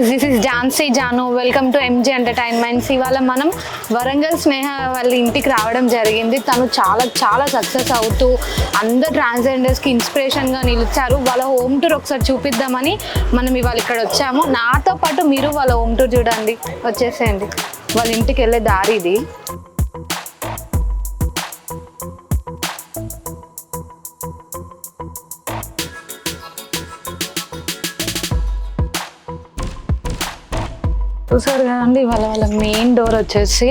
Guys, this is Jhansi Janu. Welcome to MG entertainments. ఇవాళ మనం వరంగల్ స్నేహ వాళ్ళ ఇంటికి రావడం జరిగింది. తను చాలా చాలా సక్సెస్ అవుతూ అందరు ట్రాన్స్జెండర్స్కి ఇన్స్పిరేషన్గా నిలిచారు. వాళ్ళ హోమ్ టూర్ ఒకసారి చూపిద్దామని మనం ఇవాళ ఇక్కడ వచ్చాము. నాతో పాటు మీరు వాళ్ళ హోమ్ టూర్ చూడండి. వచ్చేసేయండి. వాళ్ళ ఇంటికి వెళ్ళే దారి ఇది. చూసారు కదండి, వాళ్ళ మెయిన్ డోర్ వచ్చేసి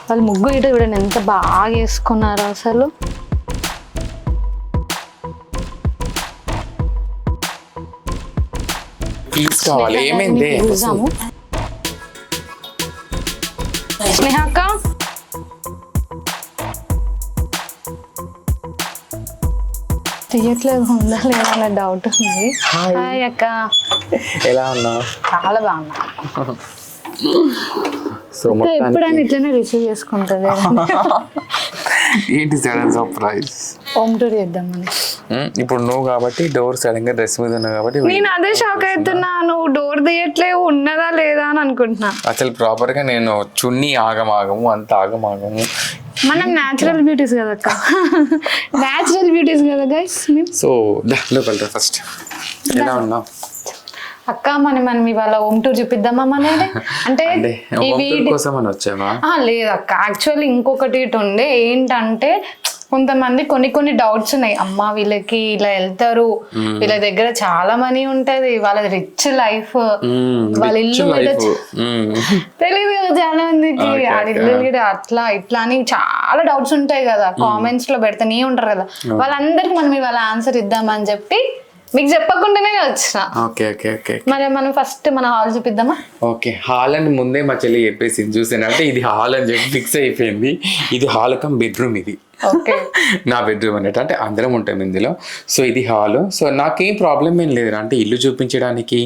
వాళ్ళు ముగ్గు ఇటు చూడండి ఎంత బాగా వేసుకున్నారు అసలు. స్నేహక్క, తీయట్లేదు ఉందా లేదా అనే డౌట్ ఉంది. హాయ్ అక్క, ఎలా ఉన్నావు? చాలా బాగున్నా. ఎప్పుడైనా ఇట్లనే రిసీవ్ చేసుకుంటుంది. ఏంటి సడన్ సర్ప్రైజ్? హోమ్ టూర్ చేద్దామని. ఇప్పుడు నువ్వు కాబట్టి డోర్ సడన్ గా డ్రెస్ మీద ఉన్నావు కాబట్టి నేను అదే షాక్ అవుతున్నా. నువ్వు డోర్ తీయట్లేవు, ఉన్నదా లేదా అని అనుకుంటున్నా. అసలు ప్రాపర్ గా నేను చున్నీ ఆగమాగము అంత ఆగమాగము. మనం న్యాచురల్ బ్యూటీస్ కదక్క, న్యాచురల్ బ్యూటీస్ కదా గైస్. సో లోపల ఫస్ట్ ఎలా ఉన్నావు అక్క? మనం ఇవాళ హోమ్ టూర్ చూపిద్దామా మనది? అంటే లేదు అక్క, యాక్చువల్లీ ఇంకొకటి ఇటు ఉండే. ఏంటంటే కొంతమంది కొన్ని డౌట్స్ ఉన్నాయి. అమ్మ వీళ్ళకి ఇలా వెళ్తారు, వీళ్ళ దగ్గర చాలా మనీ ఉంటది, వాళ్ళ రిచ్ లైఫ్, వాళ్ళ ఇల్లు తెలియదు కదా చాలా మందికి. ఆ ఇల్లు అట్లా ఇట్లా అని చాలా డౌట్స్ ఉంటాయి కదా, కామెంట్స్ లో పెడతానే ఉంటారు కదా. వాళ్ళందరికి మనం ఇవాళ ఆన్సర్ ఇద్దామని చెప్పి మీకు చెప్పకుండానే వచ్చిన. Okay okay okay. మరి మనం ఫస్ట్ మన హాల్ చూపిద్దామా? ఓకే, హాల్ అని ముందే మా చెల్లి చెప్పేసింది. చూసాను అంటే ఇది హాల్ అని చెప్పి ఫిక్స్ అయిపోయింది. ఇది హాల్ కమ్ బెడ్రూమ్. ఇది నా బెడ్రూమ్ అన్నట్టు, అంటే అందరం ఉంటాం ఇందులో. సో ఇది హాల్. సో నాకేం ప్రాబ్లం ఏం లేదు అంటే ఇల్లు చూపించడానికి.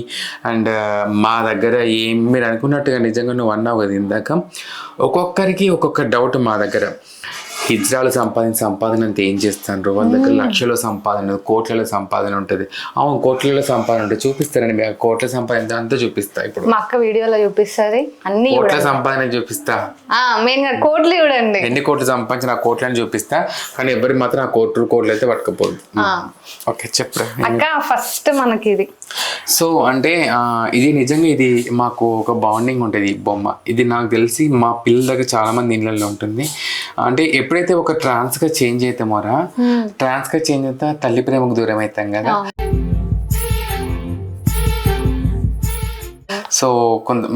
అండ్ మా దగ్గర ఏం మీరు అనుకున్నట్టుగా నిజంగా నువ్వు అన్నావు కదా ఇందాక, ఒక్కొక్కరికి ఒక్కొక్క డౌట్. మా దగ్గర హిజ్రాలు సంపాదన అంతా ఏం చేస్తాను, వాళ్ళ దగ్గర లక్షల సంపాదన, కోట్లలో సంపాదన ఉంటుంది. అవును, కోట్లలో సంపాదన ఉంటుంది. చూపిస్తారండి మీకు కోట్ల సంపాదన అంతా చూపిస్తా. ఇప్పుడు మా అక్క వీడియోలో చూపిస్తుంది అన్ని కోట్ల సంపాదన చూపిస్తా. కోట్లు చూడండి, ఎన్ని కోట్లు సంపాదించిన ఆ కోట్లని చూపిస్తా. కానీ ఎవరి మాత్రం ఆ కోట్లు అయితే పట్టుకపోదు. ఓకే చెప్పరా అక్క. ఫస్ట్ మనకి ఇది సో అంటే ఇది నిజంగా ఇది మాకు ఒక బాండింగ్ ఉంటుంది. ఈ బొమ్మ ఇది నాకు తెలిసి మా పిల్లల దగ్గర చాలా మంది ఇళ్ళల్లో ఉంటుంది. అంటే ఎప్పుడైతే ఒక ట్రాన్స్గా చేంజ్ అవుతామోరా, ట్రాన్స్గా చేంజ్ అవుతా తల్లి ప్రేమకు దూరం అవుతాం కదా. సో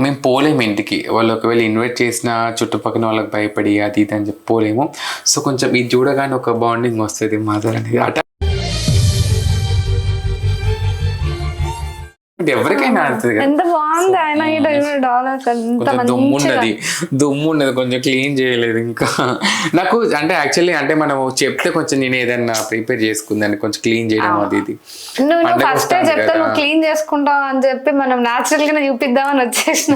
మేము పోలేము ఇంటికి. వాళ్ళు ఒకవేళ ఇన్వైట్ చేసిన చుట్టుపక్కల వాళ్ళకి భయపడి అది ఇది అని చెప్పి పోలేము. సో కొంచెం ఇది చూడగానే ఒక బాండింగ్ వస్తుంది మదర్ అనేది. ఎవరికైనా ఎంత బాగుంది. ఆయన దుమ్ము ఉన్నది, కొంచెం క్లీన్ చేయలేదు ఇంకా. నాకు అంటే యాక్చువల్లీ అంటే మనం చెప్తే కొంచెం నేను ఏదన్నా ప్రిపేర్ చేసుకుందాన్ని కొంచెం క్లీన్ చేయడం అది ఇది. నువ్వు ఫస్ట్ చెప్తా నువ్వు క్లీన్ చేసుకుంటావు అని చెప్పి మనం న్యాచురల్ గానే చూపిద్దామని వచ్చేసిన.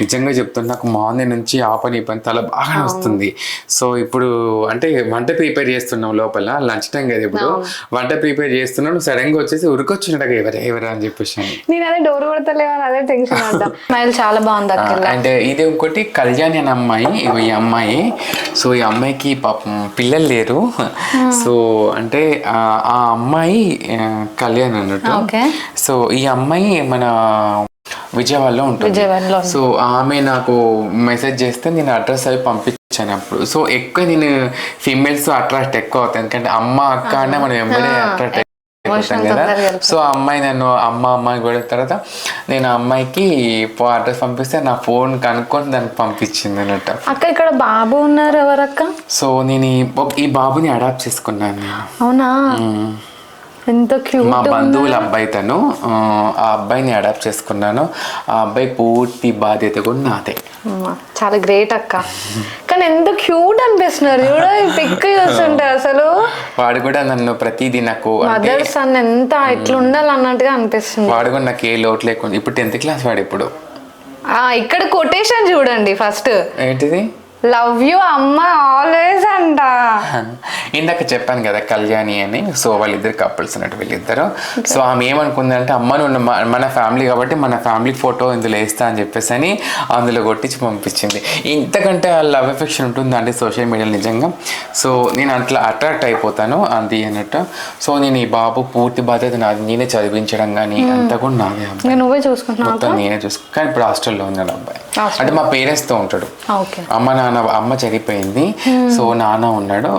నిజంగా చెప్తాను, నాకు మార్నింగ్ నుంచి ఆ పని తల బాగా వస్తుంది. సో ఇప్పుడు అంటే వంట ప్రిపేర్ చేస్తున్నాం లోపల, లంచ్ టైం కదా ఇప్పుడు. వంట ప్రిపేర్ చేస్తున్నాను, సడన్ గా వచ్చేసి ఉరికొచ్చినట్టుగా ఎవరా అని చెప్పేసి నేను అదే డోర్ కొడతలేవా అదే టెన్షన్ అంతా. స్మైల్ చాలా బాగుంది అక్కడ. అండ్ ఇది ఒకటి కళ్యాణి అనే అమ్మాయి. ఈ అమ్మాయి, సో ఈ అమ్మాయికి పాపం పిల్లలు లేరు. సో అంటే ఆ అమ్మాయి కళ్యాణి అన్నట్టు. సో ఈ అమ్మాయి మన విజయవాడలో ఉంటుంది. సో ఆమె నాకు మెసేజ్ చేస్తే నేను అడ్రస్ అవి పంపించాను అప్పుడు. సో ఎక్కువ నేను ఫీమేల్స్ అట్రాక్ట్ ఎక్కువ అవుతాను, ఎందుకంటే అమ్మ అక్క అనే మనం వెంబడే అట్రాక్ట్ కదా. సో ఆ అమ్మాయి నన్ను అమ్మాయి కూడా తర్వాత నేను ఆ అమ్మాయికి అడ్రస్ పంపిస్తే నా ఫోన్ కనుక్కొని దానికి పంపించింది అన్నట్టు. అక్క ఇక్కడ బాబు ఉన్నారు ఎవరక్క? సో నేను ఈ బాబుని అడాప్ట్ చేసుకున్నాను. అవునా? ఎంత క్యూట్. మా బంధువుల అబ్బాయి తను. ఆ అబ్బాయిని అడాప్ట్ చేసుకున్నాను. ఆ అబ్బాయి పూర్తి బాధ్యత కూడా నాదే. చాలా గ్రేట్ అక్క. కానీ ఎంత క్యూట్ అనిపిస్తున్నారు చూడ, పిక్ చూస్తుంటే అసలు. వాడు కూడా నన్ను ప్రతిదీ నాకు మదర్ సన్ ఎంత ఇట్లా ఉండాలి అన్నట్టుగా అనిపిస్తుంది. వాడు కూడా నాకు ఏ లోటు లేకుండా. ఇప్పుడు 10th క్లాస్ వాడు ఇప్పుడు. ఇక్కడ కొటేషన్ చూడండి ఫస్ట్. ఏంటిది? లవ్ యూ అమ్మ ఆల్వేస్ అంట. ఇందాక చెప్పాను కదా కళ్యాణి అని, సో వాళ్ళిద్దరు కపుల్స్ అన్నట్టు వీళ్ళిద్దరు. సో ఆమె ఏమనుకుందంటే అమ్మ నువ్వు మన ఫ్యామిలీ కాబట్టి మన ఫ్యామిలీ ఫోటో ఇందులో వేస్తా అని చెప్పేసి అని అందులో కొట్టించి పంపించింది. ఇంతకంటే ఆ లవ్ ఎఫెక్షన్ ఉంటుందా అండి సోషల్ మీడియాలో నిజంగా. సో నేను అట్లా అట్రాక్ట్ అయిపోతాను అది అన్నట్టు. సో నేను ఈ బాబు పూర్తి బాధ్యత నాది, నేనే చదివించడం కానీ అంతా కూడా నాదే. అబ్బాయి నువ్వే చూసుకుంటున్నావు? మొత్తం నేనే చూసుకున్నాను. కానీ ఇప్పుడు హాస్టల్లో ఉన్నాడు అబ్బాయి. అంటే మా పేరెంట్స్తో ఉంటాడు. అమ్మ చనిపోయింది, సో నాన్న ఉన్నాడు.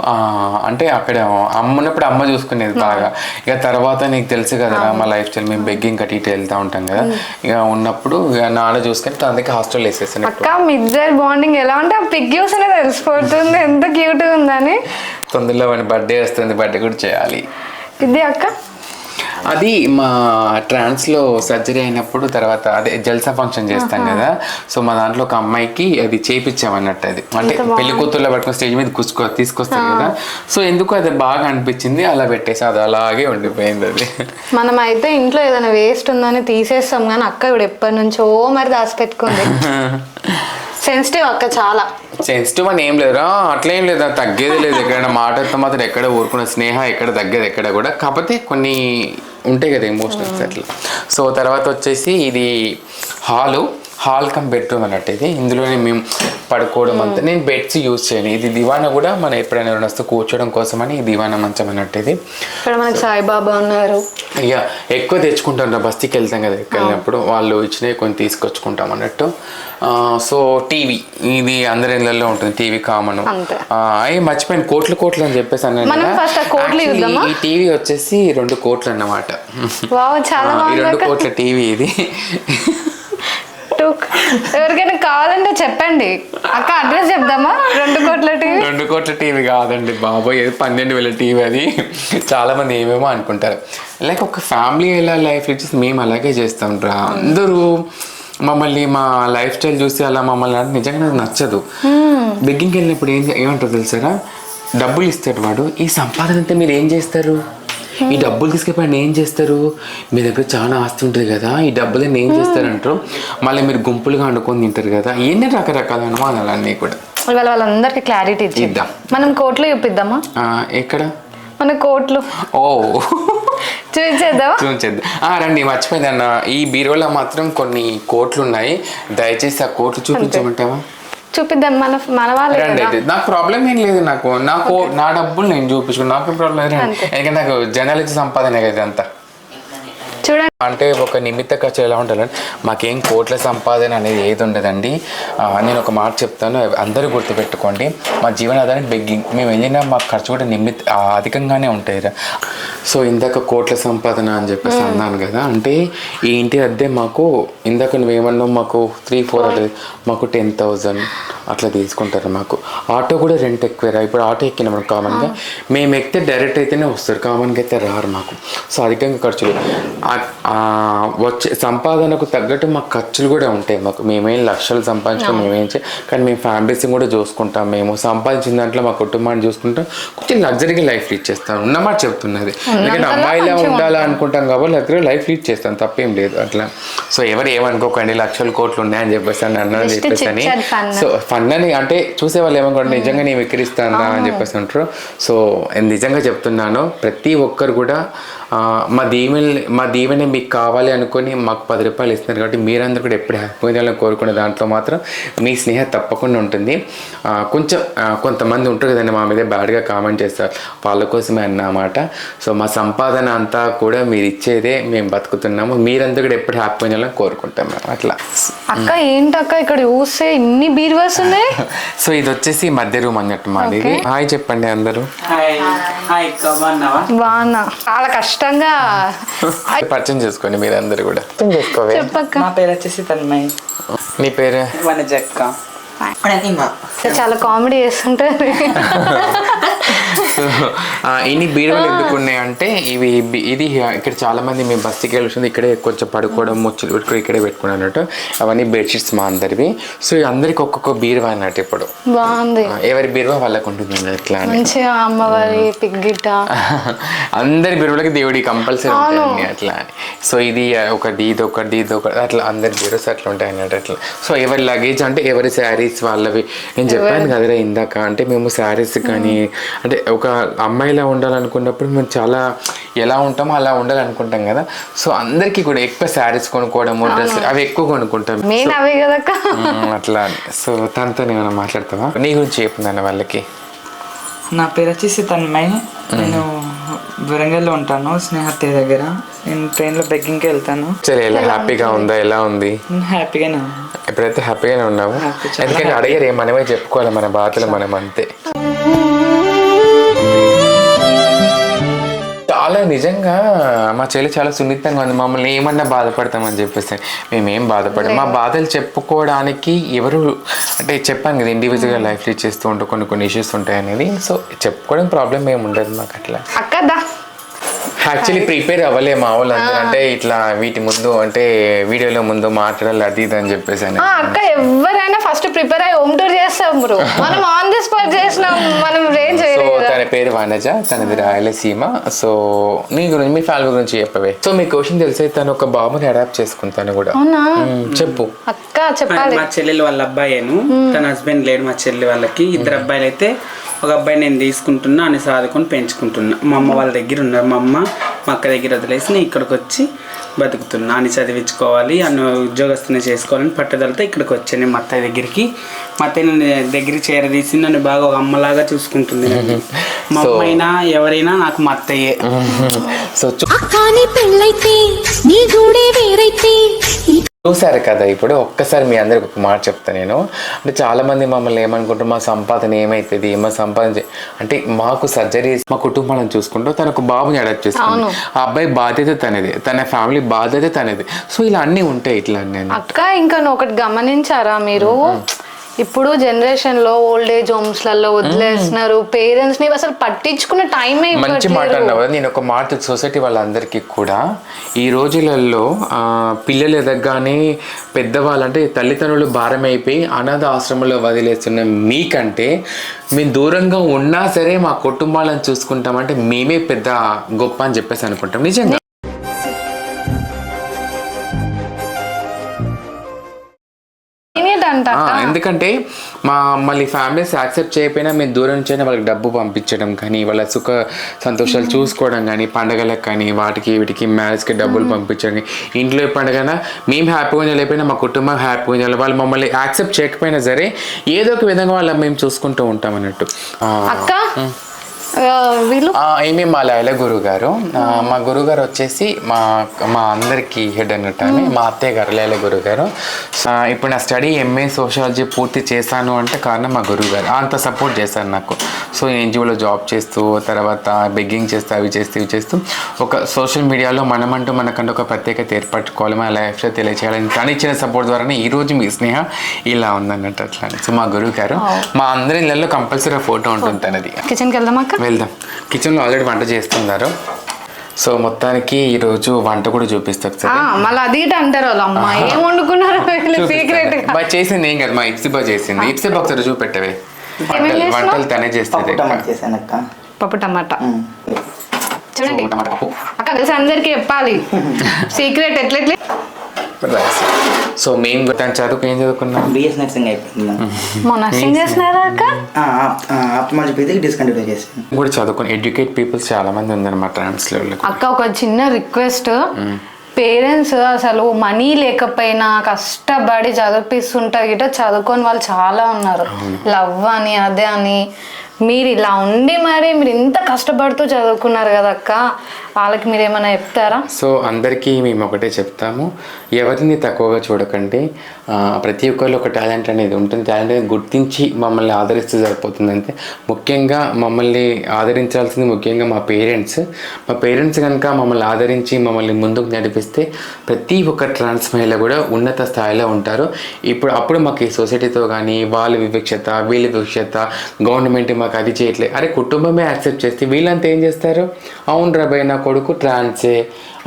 అంటే అక్కడ అమ్మ ఉన్నప్పుడు అమ్మ చూసుకునేది బాగా. ఇక తర్వాత నీకు తెలుసు కదా మా లైఫ్ స్టైల్, మేము బెగ్గింగ్ కట్టి ఇటు వెళ్తూ ఉంటాం కదా. ఇక ఉన్నప్పుడు ఇక నాన్న చూసుకొని తనకి హాస్టల్ వేసేసాను. అక్క మీ ఇద్దరు బాండింగ్ ఎలా ఉంటే ఆ పిక్ చూస్తేనే తెలిసిపోతుంది ఎంత క్యూట్ ఉందని. తొందరలో వాడి బర్త్డే వస్తుంది, బర్త్డే కూడా చేయాలి. ఇది అక్క అది మా ట్రాన్స్లో సర్జరీ అయినప్పుడు తర్వాత అదే జల్సా ఫంక్షన్ చేస్తాం కదా. సో మా దాంట్లో ఒక అమ్మాయికి అది చేయించామన్నట్టు. అది అంటే పెళ్లి కూతుర్లో పట్టుకుని స్టేజ్ మీద తీసుకొస్తారు కదా. సో ఎందుకు అది బాగా అనిపించింది, అలా పెట్టేసి అది అలాగే ఉండిపోయింది. అది మనం అయితే ఇంట్లో ఏదైనా వేస్ట్ ఉందని తీసేస్తాం కానీ అక్క ఇప్పుడు ఎప్పటి నుంచో మరి దాచిపెట్టుకుంది. సెన్సిటివ్ అక్క, చాలా సెన్సిటివ్ అని ఏం లేదురా, అట్లా ఏం లేదా, తగ్గేది లేదు. ఎక్కడైనా మాట ఎత్తా మాత్రం ఎక్కడ ఊరుకున్న స్నేహ ఎక్కడ తగ్గేది ఎక్కడ కూడా. కాకపోతే కొన్ని ఉంటాయి కదా ఎమోషనల్స్ అట్లా. సో తర్వాత వచ్చేసి ఇది హాల్ కమ్ బెడ్రూమ్ అన్నట్టు. ఇది ఇందులోనే మేము పడుకోవడం అంతా. నేను బెడ్స్ యూజ్ చేయను. ఇది దివానా కూడా మనం ఎప్పుడైనా వస్తే కూర్చోవడం కోసమని దివానా మంచం అన్నట్టు. ఇది ఇక్కడ మనకి సాయిబాబా ఉన్నారు. ఇక ఎక్కువ తెచ్చుకుంటాం, బస్తీకి వెళ్తాం కదా, వెళ్ళినప్పుడు వాళ్ళు ఇచ్చినవి కొన్ని తీసుకొచ్చుకుంటాం అన్నట్టు. సో టీవీ ఇది అందరి ఇళ్ళల్లో ఉంటుంది, టీవీ కామన్. అవి మర్చిపోయిన కోట్లు అని చెప్పేసి అన్నాను. ఈ టీవీ వచ్చేసి 2 కోట్లు అన్నమాట. 2 కోట్ల టీవీ ఇది. ఎవరికైనా కావాలంటే చెప్పండి అక్క, అడ్రస్ చెప్దామా? 2 కోట్ల టీవీ 2 కోట్ల టీవీ కాదండి బాబోయ్, 12,000 టీవీ. అది చాలా మంది ఏమేమో అనుకుంటారు. లైక్ ఒక ఫ్యామిలీ ఎలా లైఫ్ ఇచ్చేసి మేము అలాగే చేస్తాం రా. అందరూ మమ్మల్ని మా లైఫ్ స్టైల్ చూసి అలా మమ్మల్ని అంటే నిజంగా నాకు నచ్చదు. బెగ్గింగ్కి వెళ్ళినప్పుడు ఏమంటారు తెలుసారా, డబ్బులు ఇస్తాడు వాడు, ఈ సంపాదన అంతా మీరు ఏం చేస్తారు, ఈ డబ్బులు తీసుకెళ్ళి ఏం చేస్తారు, మీ దగ్గర చాలా ఆస్తి ఉంటుంది కదా, ఈ డబ్బులని ఏం చేస్తారంటారు. మళ్ళీ మీరు గుంపులుగా వండుకొని తింటారు కదా. ఎన్ని రకరకాల అనుమానాలు అన్నీ కూడా. ఇవాళ వాళ్ళందరికీ క్లారిటీ ఇద్దాం. మనం కోట్లు చూపిద్దామా? ఎక్కడ మన కోట్లు? ఓ చూపించేద్దాం. రండి. మర్చిపోయిందన్న, ఈ బీరోలో మాత్రం కొన్ని కోట్లు ఉన్నాయి. దయచేసి ఆ కోట్లు చూపించమంటావా? చూపిద్దాం. మన వాళ్ళే. నాకు ప్రాబ్లం ఏం లేదు. నా డబ్బులు నేను చూపించుకున్నాను, నాకేం ప్రాబ్లం లేదు. ఎందుకంటే నాకు జనాలు ఇచ్చి సంపాదనే కదా అంతా. చూడండి, అంటే ఒక నిమిత్త ఖర్చు ఎలా ఉంటుందండి, మాకేం కోట్ల సంపాదన అనేది ఏది ఉండదండి. నేను ఒక మాట చెప్తాను, అందరూ గుర్తుపెట్టుకోండి. మా జీవనాధారం బెగ్గింగ్. మేము వెళ్ళినా మా ఖర్చు కూడా అధికంగానే ఉంటాయి. సో ఇందాక కోట్ల సంపాదన అని చెప్పేసి అన్నాను కదా, అంటే ఈ ఇంటి అద్దె మాకు ఇందాక నువ్వేమన్నావు, మాకు 3-4 అదే మాకు 10,000 అట్లా తీసుకుంటారు. మాకు ఆటో కూడా రెంట్ ఎక్కువ. ఇప్పుడు ఆటో ఎక్కినాం కామన్గా, మేము ఎక్కితే డైరెక్ట్ అయితేనే వస్తారు, కామన్గా అయితే రారు మాకు. సో అధికంగా ఖర్చులు. వచ్చే సంపాదనకు తగ్గట్టు మాకు ఖర్చులు కూడా ఉంటాయి. మేమేం లక్షలు సంపాదించుకోం, మేమేం కానీ మేము ఫ్యామిలీస్ని కూడా చూసుకుంటాం. మేము సంపాదించిన దాంట్లో మా కుటుంబాన్ని చూసుకుంటాం. కొంచెం లగ్జరీగా లైఫ్ లీడ్ చేస్తాం. ఉన్నమాట చెప్తున్నది. ఎందుకంటే అమ్మాయిలా ఉండాలా అనుకుంటాం కాబట్టి దగ్గర లైఫ్ లీడ్ చేస్తాం, తప్పేం లేదు అట్లా. సో ఎవరు ఏమనుకోకండి, లక్షల కోట్లు ఉన్నాయని చెప్పేసి అని చెప్పేసి అని. సో ఫన్ అని అంటే చూసేవాళ్ళు ఏమనుకోండి, నిజంగా నేను విక్రిస్తానా అని చెప్పేసి అంటారు. సో నిజంగా చెప్తున్నాను, ప్రతి ఒక్కరు కూడా మా దీవెనే మీకు కావాలి అనుకొని మాకు 10 రూపాయలు ఇస్తున్నారు కాబట్టి మీరందరూ కూడా ఎప్పుడు హ్యాపీగా ఉండాలని కోరుకునే దాంట్లో మాత్రం మీ స్నేహం తప్పకుండా ఉంటుంది. కొంచెం కొంతమంది ఉంటారు కదండి మా మీద బ్యాడ్గా కామెంట్ చేస్తారు, వాళ్ళ కోసమే అన్నమాట. సో మా సంపాదన అంతా కూడా మీరు ఇచ్చేదే మేము బతుకుతున్నాము, మీరందరూ కూడా ఎప్పుడు హ్యాపీగా ఉండాలని కోరుకుంటాం మేము అట్లా. అక్క ఏంటక్క ఇక్కడ చూస్తే ఇన్ని బీరువాస్ ఉన్నాయి. సో ఇది వచ్చేసి మధ్య రూమ్ అన్నట్టు మాది. హాయ్ చెప్పండి అందరూ. బాగున్నా, చాలా కష్టంగా పరిచయం చేసుకోండి మీరు అందరు కూడా. చెప్పక్క. నా పేరు వచ్చేసి తన్మయ్. నీ పేరు? వనజక్క. చాలా కామెడీ చేస్తుంటారు. ఇన్ని బీరువాలు ఎందుకు ఉన్నాయంటే ఇది ఇక్కడ చాలా మంది మేము బస్సుకి వెళ్ళి ఇక్కడే కొంచెం పడుకోవడం ముచ్చులు ఇక్కడే పెట్టుకున్నాం అన్నట్టు. అవన్నీ బెడ్షీట్స్ మా అందరివి. సో అందరికి ఒక్కొక్క బీరువా అన్నట్టు ఇప్పుడు బాగుంది. ఎవరి బీరువా వాళ్ళకు ఉంటుంది అట్లా అమ్మవారి పిగ్గిట అందరి బీరువులకి దేవుడి కంపల్సరీ ఉంటాయి అట్లా. సో ఇది ఒకటి ఇది ఒకటి అట్లా అందరి బీరువాస్ అట్లా ఉంటాయి అన్నట్టు అట్లా. సో ఎవరి లగేజ్ అంటే ఎవరి శారీస్ వాళ్ళవి. నేను చెప్పాను కదరా ఇందాక, అంటే మేము శారీస్ కానీ అంటే ఒక అమ్మాయిలా ఉండాలనుకున్నప్పుడు మేము చాలా ఎలా ఉంటామో అలా ఉండాలనుకుంటాం కదా. సో అందరికీ కూడా ఎక్కువ శారీస్ కొనుక్కోవడము, డ్రెస్ అవి ఎక్కువ కొనుక్కుంటాం అట్లా. సో తనతో నేను మాట్లాడతావా? నీ గురించి చెప్తున్నాను వాళ్ళకి. నా పేరు వచ్చేసి తన్మయ్. నేను వరంగల్లో ఉంటాను, స్నేహత్య దగ్గర. నేను ట్రైన్లో బెగ్గింగ్కి వెళ్తాను. సరే, ఎలా హ్యాపీగా ఉందా? ఎలా ఉంది? హ్యాపీగానే. ఎప్పుడైతే హ్యాపీగానే ఉన్నావు, ఎందుకంటే అడిగారు మనమే చెప్పుకోవాలి మన బాధలు మనం అంతే. చాలా నిజంగా మా చెల్లి చాలా సున్నితంగా ఉంది. మమ్మల్ని ఏమన్నా బాధపడతామని చెప్పేసి మేమేం బాధపడము. మా బాధలు చెప్పుకోవడానికి ఎవరు అంటే చెప్పాను కదా, ఇండివిజువల్గా లైఫ్ లీడ్ చేస్తూ ఉంటాం, కొన్ని ఇష్యూస్ ఉంటాయి అనేది. సో చెప్పుకోవడం ప్రాబ్లం ఏమి ఉండదు మాకు అట్లా. యాక్చువల్లీ ప్రిపేర్ అవ్వలే మా వాళ్ళు అందరూ, అంటే ఇట్లా వీటి ముందు అంటే వీడియోలో ముందు మాట్లాడాలి అది ఇది అని చెప్పేసి. అక్క ఎవరైనా ఫస్ట్ ప్రిపేర్ అయ్యి హోమ్ టూర్ చేస్తాం బ్రో, మనం ఆన్ ది స్పాట్ చేసినాం, మనం ఏం చేయలేదు. సో తన పేరు వనజ, తనది రాయలసీమ. సో నీ గురించి మీ ఫ్యామిలీ గురించి చెప్పవే. సో మీ క్వశ్చన్ తెలిసే తను ఒక బాబుని అడాప్ట్ చేసుకుంటాను కూడా. చెప్పు అక్క, చెప్పాలి. మా చెల్లెలు వాళ్ళ అబ్బాయేను, తన హస్బెండ్ లేడు. మా చెల్లి వాళ్ళకి ఇద్దరు అబ్బాయిలు అయితే ఒక అబ్బాయి నేను తీసుకుంటున్నా అని సాదుకొని పెంచుకుంటున్నా. మా అమ్మ వాళ్ళ దగ్గర ఉన్నారు. మా అమ్మ మా అక్క దగ్గర వదిలేసి నేను ఇక్కడికి వచ్చి బతుకుతున్నా. అని చదివించుకోవాలి, అన్న ఉద్యోగస్తుని చేసుకోవాలని పట్టుదలతో ఇక్కడికి వచ్చాను మా అత్తయ్య దగ్గరికి. మా అత్తయ్య నన్ను దగ్గరికి చేరదీసి నన్ను బాగా ఒక అమ్మలాగా చూసుకుంటుంది. మా అమ్మైనా ఎవరైనా నాకు మా అత్తయ్యే. సో చూసారు కదా, ఇప్పుడు ఒక్కసారి మీ అందరికి ఒక మాట చెప్తాను నేను. అంటే చాలా మంది మమ్మల్ని ఏమనుకుంటారు, మా సంపాదన ఏమవుతుంది, మా సంపాదన అంటే మాకు సర్జరీస్ మా కుటుంబాలను చూసుకుంటూ తనకు బాబుని అడాప్ట్ చేసుకుంది. ఆ అబ్బాయి బాధ్యత తనది, తన ఫ్యామిలీ బాధ్యత తనది. సో ఇలా అన్నీ ఉంటాయి ఇట్లా. నేను అక్క ఇంకా ఒకటి గమనించారా మీరు, ఇప్పుడు జనరేషన్ లో ఓల్డ్ ఏజ్ హోమ్స్ లలో వదిలేస్తున్నారు పేరెంట్స్ ని, అసలు పట్టించుకునే టైం. మంచి మాట అన్నావు. నేను ఒక మాట సొసైటీ వాళ్ళందరికీ కూడా ఈ రోజులలో పిల్లలు ఎదగగానే పెద్దవాళ్ళు అంటే తల్లిదండ్రులు భారం అయిపోయి అనాథ ఆశ్రమంలో వదిలేస్తున్న మీకంటే మేము దూరంగా ఉన్నా సరే మా కుటుంబాలను చూసుకుంటామంటే మేమే పెద్ద గొప్ప అని చెప్పేసి అనుకుంటాం నిజంగా. ఎందుకంటే మళ్ళీ ఫ్యామిలీస్ యాక్సెప్ట్ చేయకపోయినా మేము దూరం నుంచి వాళ్ళకి డబ్బు పంపించడం కానీ, వాళ్ళ సుఖ సంతోషాలు చూసుకోవడం కానీ, పండగలకు కానీ వాటికి వీటికి మ్యారేజ్కి డబ్బులు పంపించడం, ఇంట్లో పండగైనా మేము హ్యాపీగా లేకపోయినా మా కుటుంబం హ్యాపీగా ఉండాలి. వాళ్ళు మమ్మల్ని యాక్సెప్ట్ చేయకపోయినా సరే ఏదో ఒక విధంగా వాళ్ళ మేము చూసుకుంటూ ఉంటాం అన్నట్టు. ఏమేమి మా లైల గురువు గారు, మా గురువు గారు వచ్చేసి మా అందరికి హెడ్ అన్నట్టు ఆమె మా అత్తయ్య గారు లైల గురువు గారు. ఇప్పుడు నా స్టడీ ఎంఏ సోషాలజీ పూర్తి చేశాను అంటే కారణం మా గురువు గారు. అంత సపోర్ట్ చేశారు నాకు. సో ఎన్జిఓలో జాబ్ చేస్తూ తర్వాత బెగ్గింగ్ చేస్తూ అవి చేస్తూ ఒక సోషల్ మీడియాలో మనమంటూ మనకంటూ ఒక ప్రత్యేకత ఏర్పరచుకోవాలి, మన లైఫ్లో తెలియచేయాలని తను ఇచ్చిన సపోర్ట్ ద్వారానే ఈరోజు మీ స్నేహ ఇలా ఉందన్నట్టు అట్లా. సో మా గురువు గారు మా అందరి ఇళ్ళల్లో కంపల్సరీ ఫోటో ఉంటుంది తనది. కిచెన్కి వెళ్దాం. కిచెన్లో ఆల్రెడీ వంట చేస్తున్నారు. సో మొత్తానికి ఈ రోజు వంట కూడా చూపిస్తారు సార్. మళ్ళీ అది అంటారు వాళ్ళు, అమ్మా ఏం వండుకున్నారు సీక్రెట్ గా చేసింది ఏం కదా, మా ఇప్సిబా చేసింది. ఇప్సిబా ఒకసారి చూపెట్టవే. వంటలు తనే చేస్తుంది. పప్పు టమాటా చూడండి అక్క, కలిసి అందరికి చెప్పాలి సీక్రెట్ ఎట్లెట్లే. సో మెయిన్ తను చదువుకు ఏం చదువుకున్నాం? బిఎస్ నర్సింగ్ అయిపోయింది. నర్సింగ్ చేస్తున్నారా అక్క? డిస్కంటిన్యూ చేసాను కూడా చదువుకుని ఎడ్యుకేట్ పీపుల్స్ చాలా మంది ఉందన్నమాట ట్రాన్స్లేట్. అక్క ఒక చిన్న రిక్వెస్ట్, పేరెంట్స్ అసలు మనీ లేకపోయినా కష్టపడి చదివిపిస్తుంటా గిట చదువుకొని వాళ్ళు చాలా ఉన్నారు. లవ్ అని అదే అని మీరు ఇలా ఉండి మరి మీరు ఇంత కష్టపడుతూ చదువుకున్నారు కదా అక్క, వాళ్ళకి మీరు ఏమైనా చెప్తారా? సో అందరికీ మేము ఒకటే చెప్తాము, ఎవరిని తక్కువగా చూడకండి. ప్రతి ఒక్కరిలో ఒక టాలెంట్ అనేది ఉంటుంది. టాలెంట్ అనేది గుర్తించి మమ్మల్ని ఆదరిస్తే సరిపోతుంది అంతే. ముఖ్యంగా మమ్మల్ని ఆదరించాల్సింది ముఖ్యంగా మా పేరెంట్స్ కనుక మమ్మల్ని ఆదరించి మమ్మల్ని ముందుకు నడిపిస్తే ప్రతి ఒక్క ట్రాన్స్ మహిళ కూడా ఉన్నత స్థాయిలో ఉంటారు. అప్పుడు మాకు ఈ సొసైటీతో కానీ వాళ్ళ వివక్షత వీళ్ళ వివక్షత గవర్నమెంట్ మాకు అది చేయట్లేదు. అరే కుటుంబమే యాక్సెప్ట్ చేస్తే వీళ్ళంతా ఏం చేస్తారు? అవును రాబాయ్ నా కొడుకు ట్రాన్సే,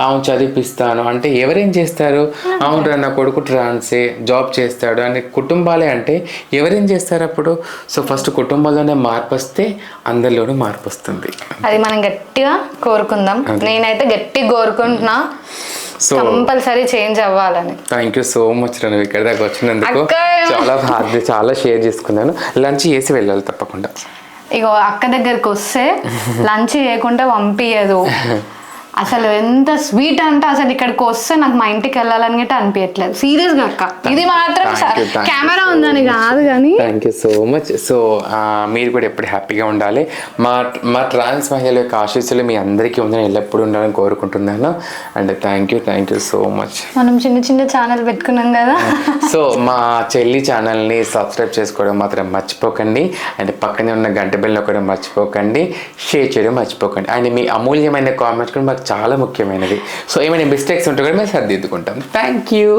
అవును చదివిపిస్తాను అంటే ఎవరేం చేస్తారు? అవును రా నా కొడుకు ట్రాన్సే జాబ్ చేస్తాడు అని కుటుంబాలే అంటే ఎవరేం చేస్తారు అప్పుడు? సో ఫస్ట్ కుటుంబంలోనే మార్పు వస్తే అందరిలోనూ మార్పు వస్తుంది. అది మనం గట్టిగా కోరుకుందాం. నేనైతే గట్టిగా కోరుకుంటున్నా సో కంపల్సరీ చేంజ్ అవ్వాలని. థ్యాంక్ యూ సో మచ్ రా, నువ్వు ఇక్కడ దాకా వచ్చినందుకు. చాలా షేర్ చేసుకున్నాను. లంచ్ చేసి వెళ్ళాలి తప్పకుండా. ఇగో అక్క దగ్గరికి వస్తే లంచ్ చేయకుండా పంపించదు. అసలు ఎంత స్వీట్ అంటే అసలు ఇక్కడికి వస్తే నాకు మా ఇంటికి వెళ్ళాలని గట్రా అనిపించట్లేదు సీరియస్గా అక్క. ఇది మాత్రం కెమెరా ఉందని కాదు కానీ. Thank you so much. So మీరు కూడా ఎప్పుడు హ్యాపీగా ఉండాలి. మా ట్రాన్స్ మహిళల యొక్క ఆశీస్సులు మీ అందరికీ ఉందని ఎల్లప్పుడూ ఉండాలని కోరుకుంటున్నాను. And thank you so much. మనం చిన్న చిన్న ఛానల్ పెట్టుకున్నాం కదా. సో మా చెల్లి ఛానల్ని సబ్స్క్రైబ్ చేసుకోవడం మాత్రం మర్చిపోకండి. అండ్ పక్కనే ఉన్న గంట బెల్ కూడా మర్చిపోకండి. షేర్ చేయడం మర్చిపోకండి. అండ్ మీ అమూల్యమైన కామెంట్స్ కూడా మాకు చాలా ముఖ్యమైనది. సో ఏమైనా మిస్టేక్స్ ఉంటే కూడా మేము సరిదిద్దుకుంటాం. Thank you.